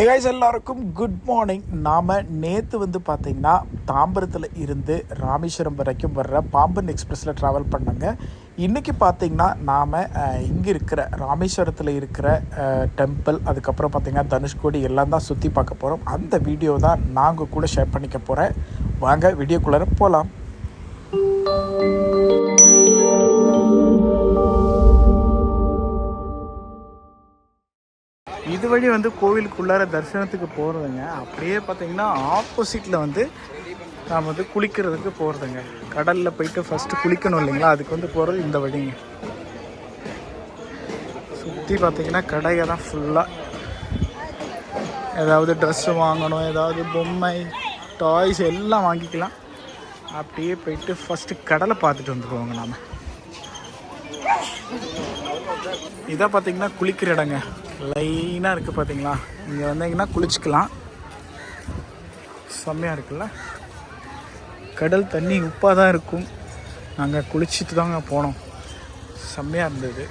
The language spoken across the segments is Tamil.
கைஸ் எல்லாருக்கும் குட் மார்னிங். நாம் நேற்று பார்த்திங்கன்னா தாம்பரத்தில் இருந்து ராமேஸ்வரம் வரைக்கும் வர்ற பாம்பன் எக்ஸ்பிரஸில் ட்ராவல் பண்ணங்க. இன்றைக்கி பார்த்திங்கன்னா நாம் இங்கே இருக்கிற ராமேஸ்வரத்தில் இருக்கிற டெம்பிள், அதுக்கப்புறம் பார்த்திங்கன்னா தனுஷ்கோடி எல்லாம் தான் சுற்றி பார்க்க போகிறோம். அந்த வீடியோ தான் நாங்கள் கூட ஷேர் பண்ணிக்க போகிறேன். வாங்க வீடியோக்குள்ளே போகலாம். இது வழி கோவிலுக்குள்ளார தரிசனத்துக்கு போகிறதுங்க. அப்படியே பார்த்திங்கன்னா ஆப்போசிட்டில் நாம் குளிக்கிறதுக்கு போகிறதுங்க. கடலில் போயிட்டு ஃபஸ்ட்டு குளிக்கணும் இல்லைங்களா, அதுக்கு போகிறது இந்த வழிங்க. சுற்றி பார்த்திங்கன்னா கடையை தான் ஃபுல்லாக. ஏதாவது ட்ரெஸ்ஸு வாங்கணும், ஏதாவது பொம்மை டாய்ஸ் எல்லாம் வாங்கிக்கலாம். அப்படியே போயிட்டு ஃபஸ்ட்டு கடலை பார்த்துட்டு வந்துடுவோங்க. நாம் இதான் பார்த்திங்கன்னா குளிக்கிற இடங்க. லைனாக இருக்குது பார்த்தீங்களா. இங்கே வந்தீங்கன்னா குளிச்சுக்கலாம். செம்மையாக இருக்குல்ல. கடல் தண்ணி உப்பாக தான் இருக்கும். நாங்கள் குளிச்சுட்டு தாங்க போனோம். செம்மையாக இருந்தது.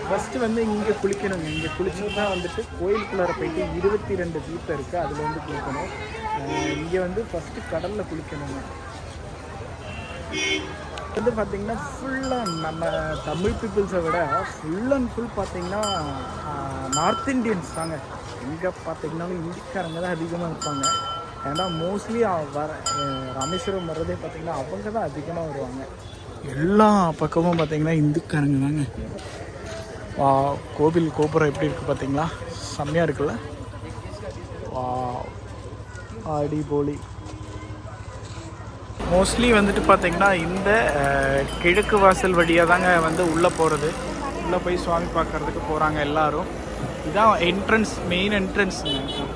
ஃபஸ்ட்டு இங்கே குளிக்கணுங்க. இங்கே குளிச்சுட்டு தான் கோயிலுக்குள்ளார போயிட்டு 22 தீர்த்தம் இருக்குது, அதில் குளிக்கணும். இங்கே ஃபஸ்ட்டு கடலில் குளிக்கணுங்க. பார்த்திங்கன்னா ஃபுல்லாக நம்ம தமிழ் பீப்புள்ஸை விட ஃபுல் அண்ட் ஃபுல் பார்த்திங்கன்னா நார்த் இண்டியன்ஸ் தாங்க. எங்கே பார்த்திங்கனாலும் இந்திக்காரங்க தான் அதிகமாக இருப்பாங்க. ஏன்னா மோஸ்ட்லி ராமேஸ்வரம் வர்றதே பார்த்திங்கன்னா அவங்க தான் அதிகமாக வருவாங்க. எல்லா பக்கமும் பார்த்திங்கன்னா இந்துக்காரங்க தாங்க. கோவில் கோபுரம் எப்படி இருக்குது பார்த்தீங்களா, செம்மையாக இருக்குல்ல. அடிபொலி. மோஸ்ட்லி பார்த்திங்கன்னா இந்த கிழக்கு வாசல் வழியாக தாங்க உள்ளே போகிறது. உள்ளே போய் சுவாமி பார்க்குறதுக்கு போகிறாங்க எல்லோரும். இதுதான் என்ட்ரன்ஸ், மெயின் என்ட்ரன்ஸுங்க.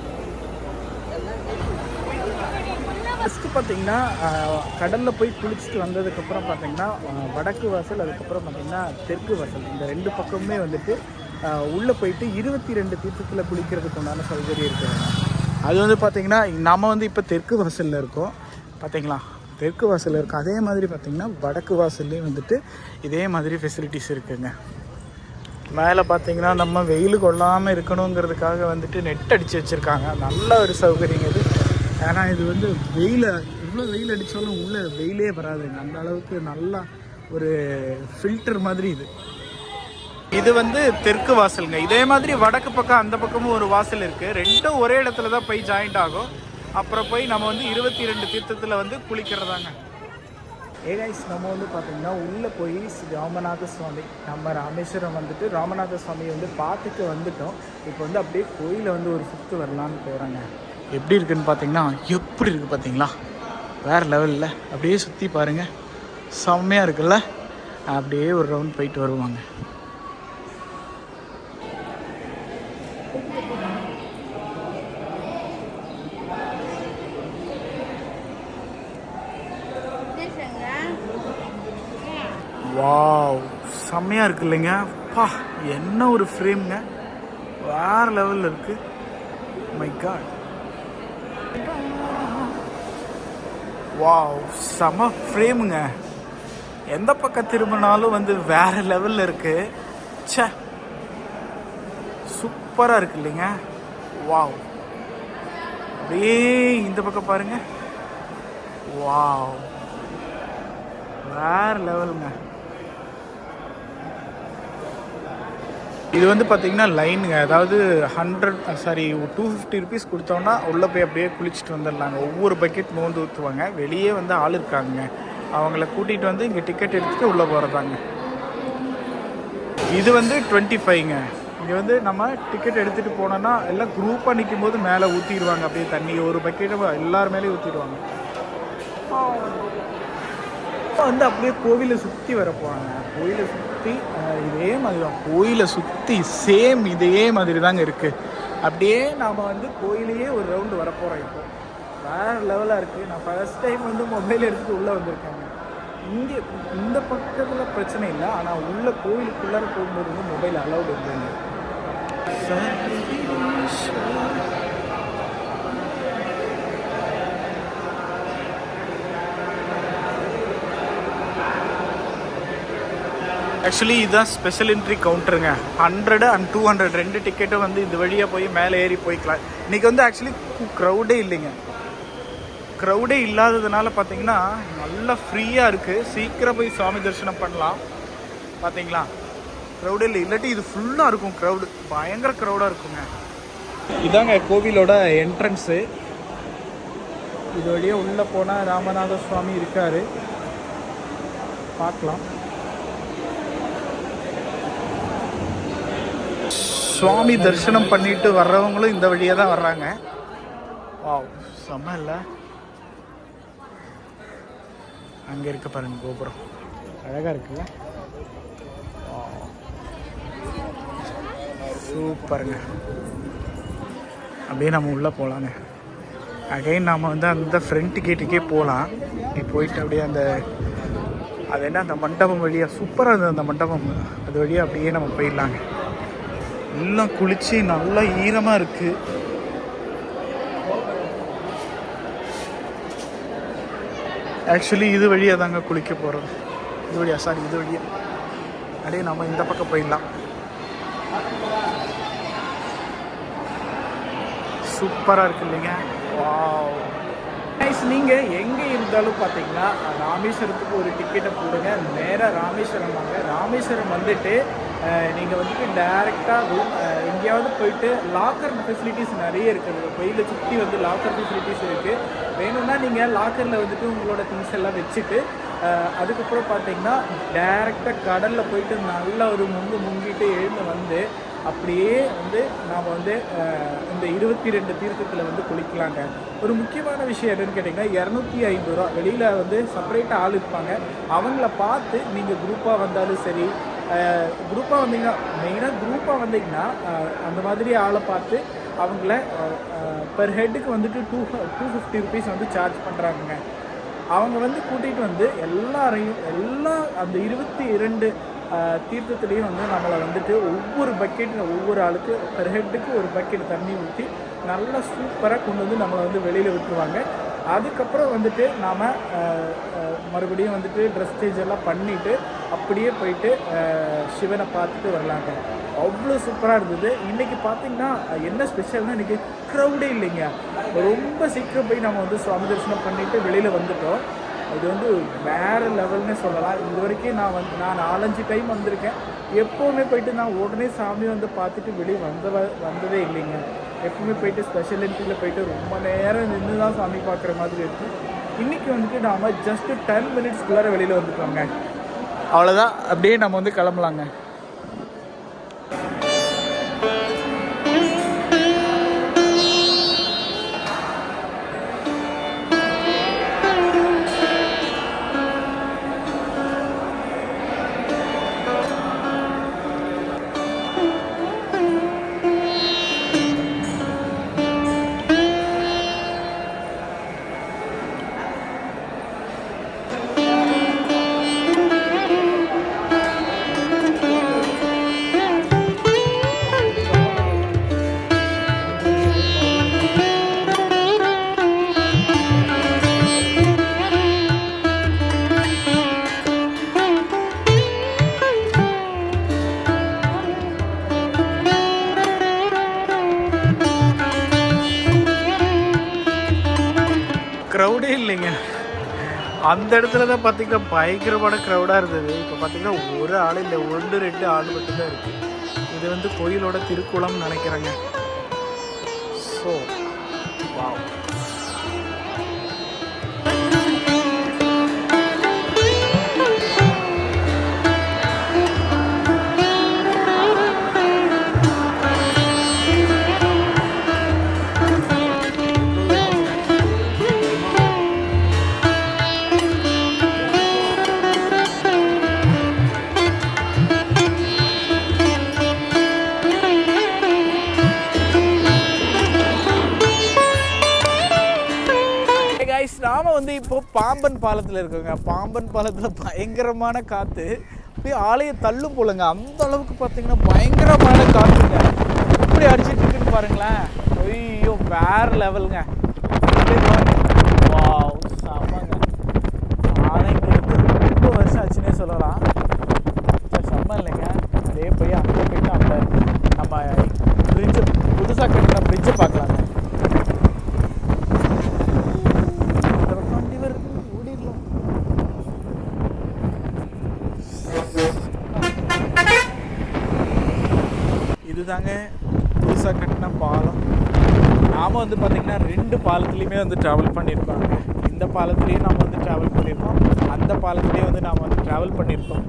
ஃபஸ்ட்டு பார்த்திங்கன்னா கடலில் போய் குளிச்சுட்டு வந்ததுக்கப்புறம் பார்த்திங்கன்னா வடக்கு வாசல், அதுக்கப்புறம் பார்த்திங்கன்னா தெற்கு வாசல், இந்த ரெண்டு பக்கமுமே உள்ளே போயிட்டு 22 தீர்த்தத்தில் குளிக்கிறதுக்கு உண்டான சௌகரியம் இருக்குதுங்க. அது பார்த்திங்கன்னா நம்ம இப்போ தெற்கு வாசலில் இருக்கோம் பார்த்திங்களா. தெற்கு வாசலில் இருக்கும். அதே மாதிரி பார்த்திங்கன்னா வடக்கு வாசல்லையும் இதே மாதிரி ஃபெசிலிட்டிஸ் இருக்குதுங்க. மேலே பார்த்திங்கன்னா நம்ம வெயில் கொள்ளாமல் இருக்கணுங்கிறதுக்காக நெட் அடித்து வச்சுருக்காங்க. நல்ல ஒரு சௌகரியங்க இது. ஏன்னா இது வெயில், எவ்வளோ வெயில் அடித்தாலும் உள்ளே வெயிலே வராதுங்க. அந்த அளவுக்கு நல்லா ஒரு ஃபில்டர் மாதிரி இது. இது தெற்கு வாசலுங்க. இதே மாதிரி வடக்கு பக்கம் அந்த பக்கமும் ஒரு வாசல் இருக்குது. ரெண்டும் ஒரே இடத்துல தான் போய் ஜாயிண்ட் ஆகும். அப்புறம் போய் நம்ம 22 தீர்த்தத்தில் குளிக்கிறதாங்க. கைஸ் நம்ம பார்த்திங்கன்னா உள்ளே போய் ராமநாத சுவாமி, நம்ம ராமேஸ்வரம் ராமநாத சுவாமி பார்த்துட்டு வந்துட்டோம். இப்போ அப்படியே கோயிலை ஒரு சுற்று வரலான்னு போகிறாங்க. எப்படி இருக்குதுன்னு பார்த்தீங்கன்னா, எப்படி இருக்குது பார்த்தீங்களா, வேறு லெவலில். அப்படியே சுற்றி பாருங்கள், செம்மையாக இருக்குல்ல. அப்படியே ஒரு ரவுண்ட் போயிட்டு வருவாங்க. வாவ், செம்மையாக இருக்கு இல்லைங்க. பா, என்ன ஒரு ஃப்ரேம்ங்க, வேறு லெவலில் இருக்குது. மை காட், வாவ், செம ஃப்ரேமுங்க. எந்த பக்கம் திரும்பினாலும் வேறு லெவலில் இருக்குது. சே, சூப்பராக இருக்குது இல்லைங்க. வாவ், அப்படியே இந்த பக்கம் பாருங்கள். வாவ், வேறு லெவலுங்க. இது பார்த்திங்கன்னா லைனுங்க. அதாவது 250 ருபீஸ் கொடுத்தோன்னா உள்ளே போய் அப்படியே குளிச்சுட்டு வந்துடலாங்க. ஒவ்வொரு பக்கெட் மோந்து ஊற்றுவாங்க. வெளியே ஆள் இருக்காங்க, அவங்கள கூட்டிகிட்டு இங்கே டிக்கெட் எடுத்துகிட்டு உள்ளே போகிறதாங்க. இது 25ங்க. இங்கே நம்ம டிக்கெட் எடுத்துகிட்டு போனோன்னா எல்லாம் குரூப்பாக நிற்கும் போது மேலே ஊற்றிடுவாங்க. அப்படியே தண்ணி ஒரு பக்கெட்டை எல்லார் மேலேயும் ஊற்றிடுவாங்க. அப்படியே கோவிலை சுற்றி வர போகிறாங்க. கோயிலை சுற்றி இதே மாதிரி தான், கோயிலை சுற்றி சேம் இதே மாதிரி தாங்க இருக்குது. அப்படியே நாம் கோயிலையே ஒரு ரவுண்டு வரப்போகிறோம். இப்போ வேறு லெவலாக இருக்குது. நான் ஃபர்ஸ்ட் டைம் மொபைல் எடுத்துகிட்டு உள்ளே வந்திருக்கேங்க. இங்கே இந்த பக்கத்தில் பிரச்சனை இல்லை, ஆனால் உள்ள கோயிலுக்குள்ளார போகும்போது மொபைல் அலௌடு இருக்குங்க. ஆக்சுவலி இதுதான் ஸ்பெஷல் என்ட்ரி கவுண்டருங்க. 100 and 200 2 டிக்கெட்டும் வந்து இந்த வழியாக போய் மேலே ஏறி போய்க்கலாம். இன்றைக்கி வந்து ஆக்சுவலி க்ரௌடே இல்லைங்க. க்ரௌடே இல்லாததுனால பார்த்தீங்கன்னா நல்லா ஃப்ரீயாக இருக்குது. சீக்கிரம் போய் சுவாமி தரிசனம் பண்ணலாம். பார்த்தீங்களா, க்ரௌடே இல்லை. இல்லாட்டி இது ஃபுல்லாக இருக்கும் க்ரௌடு, பயங்கர க்ரௌடாக இருக்குங்க. இதாங்க கோவிலோட என்ட்ரன்ஸு. இது வழியாக உள்ளே போனால் ராமநாத சுவாமி இருக்கார், பார்க்கலாம். சுவாமி தரிசனம் பண்ணிட்டு வர்றவங்களும் இந்த வழியாக தான் வர்றாங்க. வாவ், செம்ம இல்லை? அங்கே இருக்க பாருங்க கோபுரம், அழகாக இருக்குல்ல? சூப்பருங்க. அப்படியே நம்ம உள்ளே போகலாங்க. அகைன் நாம் வந்து அந்த ஃப்ரண்ட் கேட்டுக்கே போகலாம். நீ போயிட்டு அப்படியே அது என்ன அந்த மண்டபம் வழியாக சூப்பராக இருந்தது. அந்த மண்டபம் அது வழியாக அப்படியே நம்ம போயிடலாங்க. எல்லாம் குளிச்சு நல்லா ஈரமாக இருக்குது. ஆக்சுவலி இது வழியாக தாங்க குளிக்க போகிறது. இது வழியாக இது வழியாக அப்படியே நம்ம இந்த பக்கம் போயிடலாம். சூப்பராக இருக்கு இல்லைங்க? Wow, nice. நீங்கள் எங்கே இருந்தாலும் பார்த்தீங்கன்னா ராமேஸ்வரத்துக்கு ஒரு டிக்கெட்டை போடுங்க. நேராக ராமேஸ்வரம் வாங்க. ராமேஸ்வரம் வந்துட்டு நீங்கள் வந்துட்டு டைரெக்டாக எங்கேயாவது போயிட்டு லாக்கர் ஃபெசிலிட்டிஸ் நிறைய இருக்குது. கோயிலை சுற்றி வந்து லாக்கர் ஃபெசிலிட்டிஸ் இருக்குது. வேணும்னா நீங்கள் லாக்கரில் வந்துட்டு உங்களோட திங்ஸ் எல்லாம் வச்சுட்டு அதுக்கப்புறம் பார்த்தீங்கன்னா டைரெக்டாக கடலில் போயிட்டு நல்லா ஒரு முங்கிட்டு எழுந்து வந்து அப்படியே வந்து நாம் வந்து இந்த 22 தீர்த்தத்தில் வந்து குளிக்கலாங்க. ஒரு முக்கியமான விஷயம் என்னென்னு கேட்டிங்கன்னா 250 ரூபா. வெளியில் வந்து செப்பரேட்டாக ஆள் இருப்பாங்க. அவங்கள பார்த்து நீங்கள் குரூப்பாக வந்தாலும் சரி, குரூப்பாக வந்தீங்கன்னா மெயினாக குரூப்பாக வந்தீங்கன்னா அந்த மாதிரி ஆளை பார்த்து அவங்கள பெர் ஹெட்டுக்கு வந்துட்டு 250 ருபீஸ் வந்து சார்ஜ் பண்ணுறாங்க. அவங்க வந்து கூட்டிகிட்டு வந்து எல்லா அந்த 22 தீர்த்தத்துலேயும் வந்து நம்மளை வந்துட்டு ஒவ்வொரு ஒவ்வொரு ஆளுக்கு பெர் ஹெட்டுக்கு ஒரு பக்கெட் தண்ணி ஊற்றி நல்லா சூப்பராக கொண்டு வந்து நம்மளை வந்து வெளியில் விட்டுருவாங்க. அதுக்கப்புறம் வந்துட்டு நாம் மறுபடியும் வந்துட்டு ட்ரெஸ் சேஞ்ச் எல்லாம் பண்ணிவிட்டு அப்படியே போயிட்டு சிவனை பார்த்துட்டு வரலாங்க. அவ்வளோ சூப்பராக இருந்தது. இன்றைக்கி பார்த்திங்கன்னா என்ன ஸ்பெஷல்னால் இன்றைக்கி க்ரௌடே இல்லைங்க. ரொம்ப சீக்கிரம் போய் நம்ம வந்து சுவாமி தரிசனம் பண்ணிவிட்டு வெளியில் வந்துட்டோம். இது வந்து வேறு லெவல்னு சொல்லலாம். இது வரைக்கும் நான் 4-5 டைம் வந்திருக்கேன். எப்போவுமே போயிட்டு நான் உடனே சாமி வந்து பார்த்துட்டு வெளியே வந்ததே இல்லைங்க. எப்பவுமே போயிட்டு ஸ்பெஷல் என்ட்ரியில் போயிட்டு ரொம்ப நேரம் நின்று தான் சாமி பார்க்குற மாதிரி இருக்குது. இன்றைக்கி வந்துட்டு நாம் ஜஸ்ட்டு 10 மினிட்ஸ்க்குள்ளார வெளியில் வந்துட்டோங்க. அவ்வளோதான், அப்படியே நம்ம வந்து கிளம்பலாங்க. க்ரௌடே இல்லைங்க. அந்த இடத்துல தான் பார்த்திங்கன்னா பயங்கரமான க்ரௌடாக இருந்தது. இப்போ பார்த்திங்கன்னா ஒரு ஆள் இல்லை, 1-2 ஆள் மட்டும்தான் இருக்குது. இது வந்து கோயிலோட திருக்குளம்னு நினைக்கிறேங்க. ஸோ வாவ், நாம் வந்து இப்போது பாம்பன் பாலத்தில் இருக்கோங்க. பாம்பன் பாலத்தில் பயங்கரமான காற்று, அப்படியே ஆலையை தள்ளும் போலங்க. அந்த அளவுக்கு பார்த்திங்கன்னா பயங்கரமான காற்றுங்க. எப்படி அடிச்சுட்டு இருக்குன்னு பாருங்களேன். ஐயோ, வேறு லெவலுங்க. வாவ், செம்மங்க. ஆனால் இங்கே வந்து ரொம்ப வருஷம் ஆச்சுன்னே சொல்லலாம். செம்ம இதுதாங்க புதுசாக கட்டின பாலம். நாம் வந்து பார்த்திங்கன்னா 2 பாலத்துலேயுமே வந்து ட்ராவல் பண்ணியிருக்கோங்க. இந்த பாலத்துலேயும் நாம் வந்து ட்ராவல் பண்ணியிருக்கோம், அந்த பாலத்துலேயும் வந்து நாம் வந்து ட்ராவல் பண்ணியிருக்கோம்.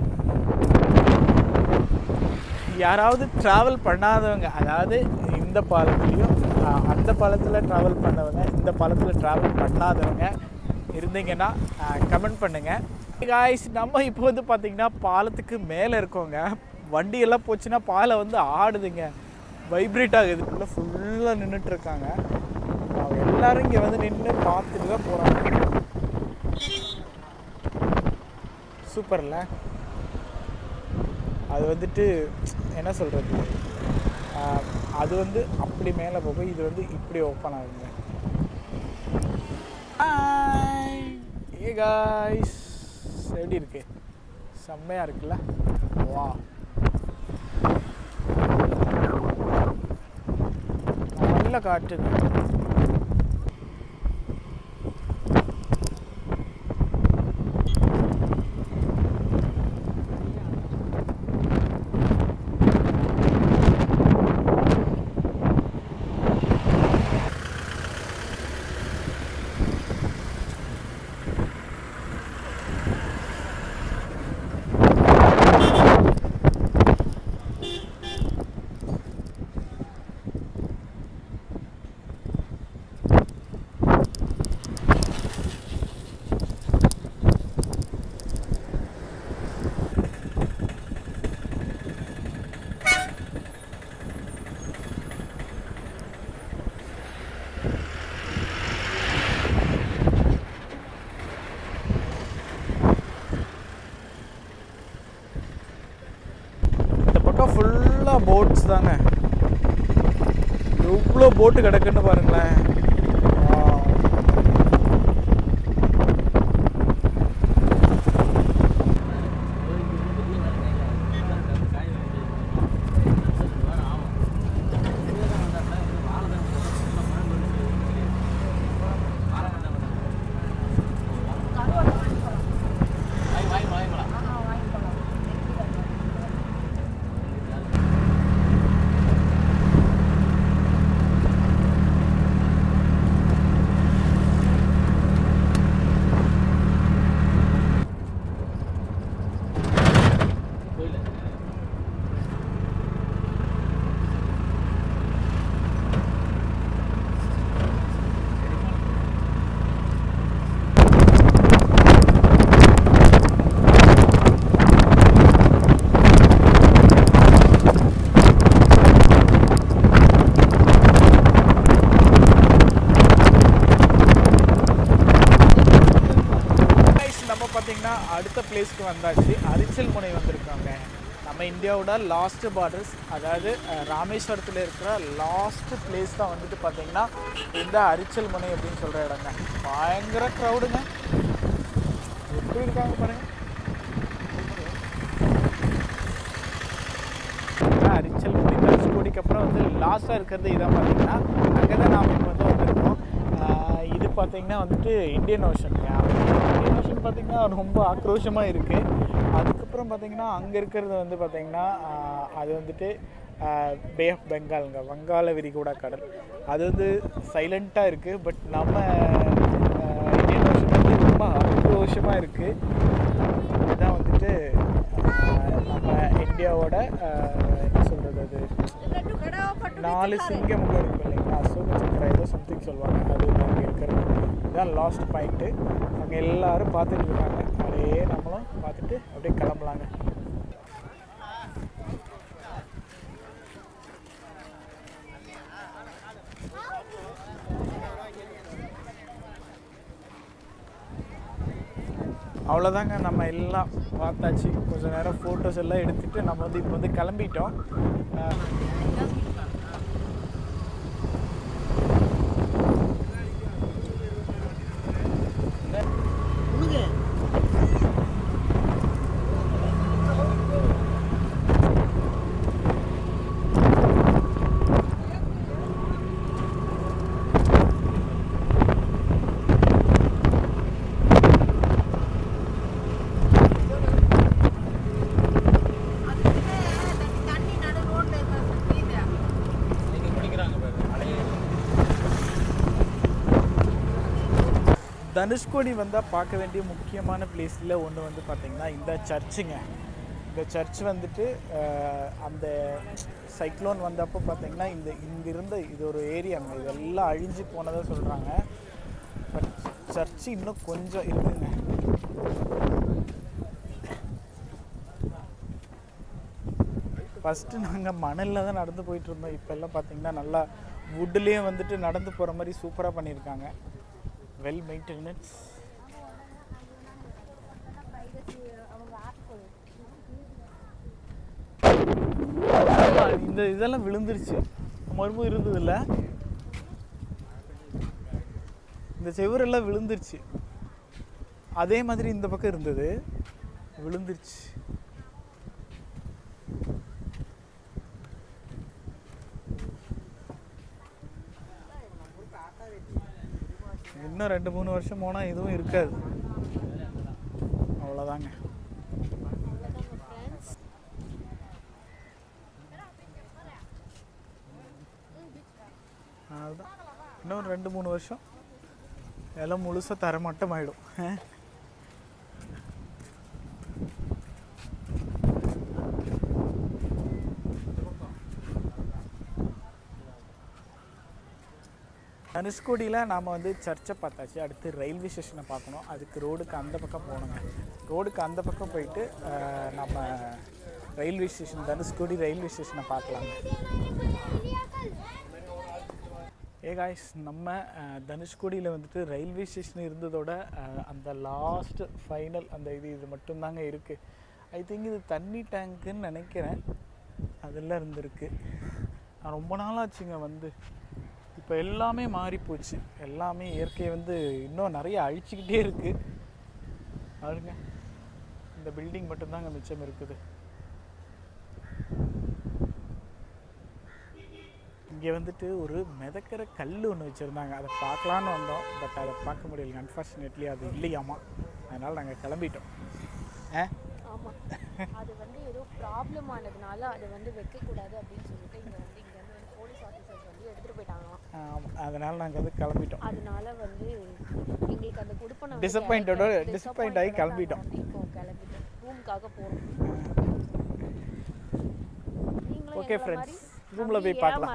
யாராவது ட்ராவல் பண்ணாதவங்க, அதாவது இந்த பாலத்துலேயும் அந்த பாலத்தில் ட்ராவல் பண்ணவங்க, இந்த பாலத்தில் ட்ராவல் பண்ணாதவங்க இருந்தீங்கன்னா கமெண்ட் பண்ணுங்கள். காய்ஸ், நம்ம இப்போ வந்து பார்த்திங்கன்னா பாலத்துக்கு மேலே இருக்கோங்க. வண்டியெல்லாம் போச்சுன்னா பாலம் வந்து ஆடுதுங்க, வைப்ரேட் ஆகுது. ஃபுல்லாக நின்றுட்டுருக்காங்க. எல்லோரும் இங்கே வந்து நின்று பார்த்துட்டு தான் போகிறாங்க. சூப்பர்ல. அது வந்துட்டு என்ன சொல்கிறது, அது வந்து அப்படி மேலே போகும், இது வந்து இப்படி ஓப்பன் ஆகுங்க. ஏ காய்ஸ், எப்படி இருக்கு? செம்மையாக இருக்குல்ல? வா, நல்ல காற்று. ஃபுல்லாக போட்ஸ் தாங்க. எவ்வளோ போட்டு கிடக்குன்னு பாருங்களேன். அடுத்த பிளேஸ்க்கு வந்தாச்சு. அரிச்சல் முனை வந்திருக்காங்க. நம்ம இந்தியாவோட லாஸ்ட்டு பார்டர்ஸ், அதாவது ராமேஸ்வரத்தில் இருக்கிற லாஸ்ட்டு பிளேஸ் தான் வந்துட்டு பார்த்திங்கன்னா இந்த அரிச்சல் முனை அப்படின்னு சொல்கிற இடங்க. பயங்கர க்ரௌடுங்க, எப்படி இருக்காங்க பாருங்கள். அரிச்சல் முனை தனுஷ்கோடிக்கு அப்புறம் வந்து லாஸ்ட்டாக இருக்கிறது இதான் பார்த்திங்கன்னா. அங்கே தான் நாம் இப்போ வந்து வந்திருக்கோம். இது பார்த்திங்கன்னா வந்துட்டு இந்தியன் ஓஷன். இந்தியன் ஓஷன் பார்த்திங்கன்னா ரொம்ப ஆக்ரோஷமாக இருக்குது. அதுக்கப்புறம் பார்த்திங்கன்னா அங்கே இருக்கிறது வந்து பார்த்திங்கன்னா அது வந்துட்டு பே ஆஃப் பெங்காலுங்க, வங்காள விரிகுடா கடல். அது வந்து சைலண்ட்டாக இருக்குது. பட் நம்ம இந்தியன் ஓஷன் வந்து ரொம்ப ஆக்ரோஷமாக இருக்குது. இதுதான் வந்துட்டு நம்ம இந்தியாவோட என்ன சொல்கிறது, அது 4 சிங்கம் இருக்கும் இல்லைங்களா, அசோக சக்கரம் ஏதோ சம்திங் சொல்லுவாங்க. அது அங்கே இருக்கிறது. இதுதான் லாஸ்ட் பாயிண்ட்டு. அங்கே எல்லோரும் பார்த்துட்டு இருக்காங்க. அப்படியே நம்மளும் பார்த்துட்டு அப்படியே கிளம்பலாங்க. அவ்வளோதாங்க, நம்ம எல்லாம் பார்த்தாச்சு. கொஞ்சம் நேரம் ஃபோட்டோஸ் எல்லாம் எடுத்துகிட்டு நம்ம வந்து இப்போ வந்து கிளம்பிட்டோம். தனுஷ்கோடி வந்தால் பார்க்க வேண்டிய முக்கியமான பிளேஸில் ஒன்று வந்து பார்த்திங்கன்னா இந்த சர்ச்சுங்க. இந்த சர்ச் வந்துட்டு அந்த சைக்ளோன் வந்தப்போ பார்த்திங்கன்னா இங்கே இருந்த இது ஒரு ஏரியாங்க, இதெல்லாம் அழிஞ்சு போனதாக சொல்கிறாங்க. பட் சர்ச்சு இன்னும் கொஞ்சம் இருக்குங்க. ஃபஸ்ட்டு நாங்கள் மணலில் தான் நடந்து போயிட்டுருந்தோம். இப்போல்லாம் பார்த்திங்கன்னா நல்லா வுட்லேயே வந்துட்டு நடந்து போகிற மாதிரி சூப்பராக பண்ணியிருக்காங்க. Well maintenance. இந்த இதெல்லாம் விழுந்துருச்சு, மறுபடியும் இருந்தது இல்லை, இந்த செவரெல்லாம் விழுந்துருச்சு. அதே மாதிரி இந்த பக்கம் இருந்தது, விழுந்துருச்சு. இன்னும் 2-3 வருஷம் போனால் எதுவும் இருக்காது, அவ்வளோதாங்க. அதுதான் இன்னும் 2-3 வருஷம் எல்லாம் முழுசாக தரமட்டம் ஆகிடும். தனுஷ்கோடியில் நாம் வந்து சர்ச்சை பார்த்தாச்சு. அடுத்து ரயில்வே ஸ்டேஷனை பார்க்கணும். அதுக்கு ரோடுக்கு அந்த பக்கம் போகணுங்க. ரோடுக்கு அந்த பக்கம் போயிட்டு நம்ம ரயில்வே ஸ்டேஷன், தனுஷ்கோடி ரயில்வே ஸ்டேஷனை பார்க்கலாங்க. காய்ஸ், நம்ம தனுஷ்கோடியில் வந்துட்டு ரயில்வே ஸ்டேஷன் இருந்ததோட அந்த லாஸ்ட் ஃபைனல் அந்த இது மட்டும்தாங்க இருக்குது. ஐ திங்க் இது தண்ணி டேங்க்குன்னு நினைக்கிறேன், அதெல்லாம் இருந்திருக்கு. நான் ரொம்ப நாளாச்சுங்க வந்து. இப்போ எல்லாமே மாறிப்போச்சு, எல்லாமே இயற்கை வந்து இன்னும் நிறைய அழிச்சிக்கிட்டே இருக்குது. பாருங்க, இந்த பில்டிங் மட்டும்தாங்க மிச்சம் இருக்குது. இங்கே வந்துட்டு ஒரு மிதக்கிற கல் ஒன்று வச்சுருந்தாங்க, அதை பார்க்கலான்னு வந்தோம். பட் அதை பார்க்க முடியல, அன்ஃபார்ச்சுனேட்லி அது இல்லையாமா. அதனால் நாங்கள் கிளம்பிட்டோம். ஆமாம், அது வந்து ஏதோ ப்ராப்ளம் ஆனதுனால அதை வந்து வைக்கக்கூடாது அப்படின்னு சொல்லிட்டு இங்கேருந்து போலீஸ் ஆஃபீஸர்ஸ் வந்து எடுத்துகிட்டு போயிட்டாங்களாம். அதனால் நாங்கள் வந்து கிளம்பிட்டோம். அதனால வந்து எங்களுக்கு அந்த கொடுப்பனை டிசப்பாயிண்ட் ஆகி கிளம்பிட்டோம். இப்போ கிளம்பிட்டோம், ரூமுக்காக போகிறோம். ஓகே ஃப்ரெண்ட்ஸ், ரூமில் போய் பார்க்கலாம்.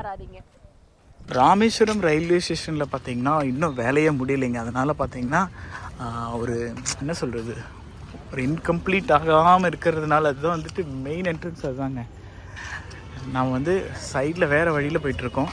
ராமேஸ்வரம் ரயில்வே ஸ்டேஷனில் பார்த்தீங்கன்னா இன்னும் வேலையே முடியலைங்க. அதனால் பார்த்தீங்கன்னா ஒரு என்ன சொல்கிறது, ஒரு இன்கம்ப்ளீட் ஆகாமல் இருக்கிறதுனால அதுதான் வந்துட்டு மெயின் என்ட்ரன்ஸ். அதுதாங்க, நாம் வந்து சைடில் வேறு வழியில் போயிட்டுருக்கோம்.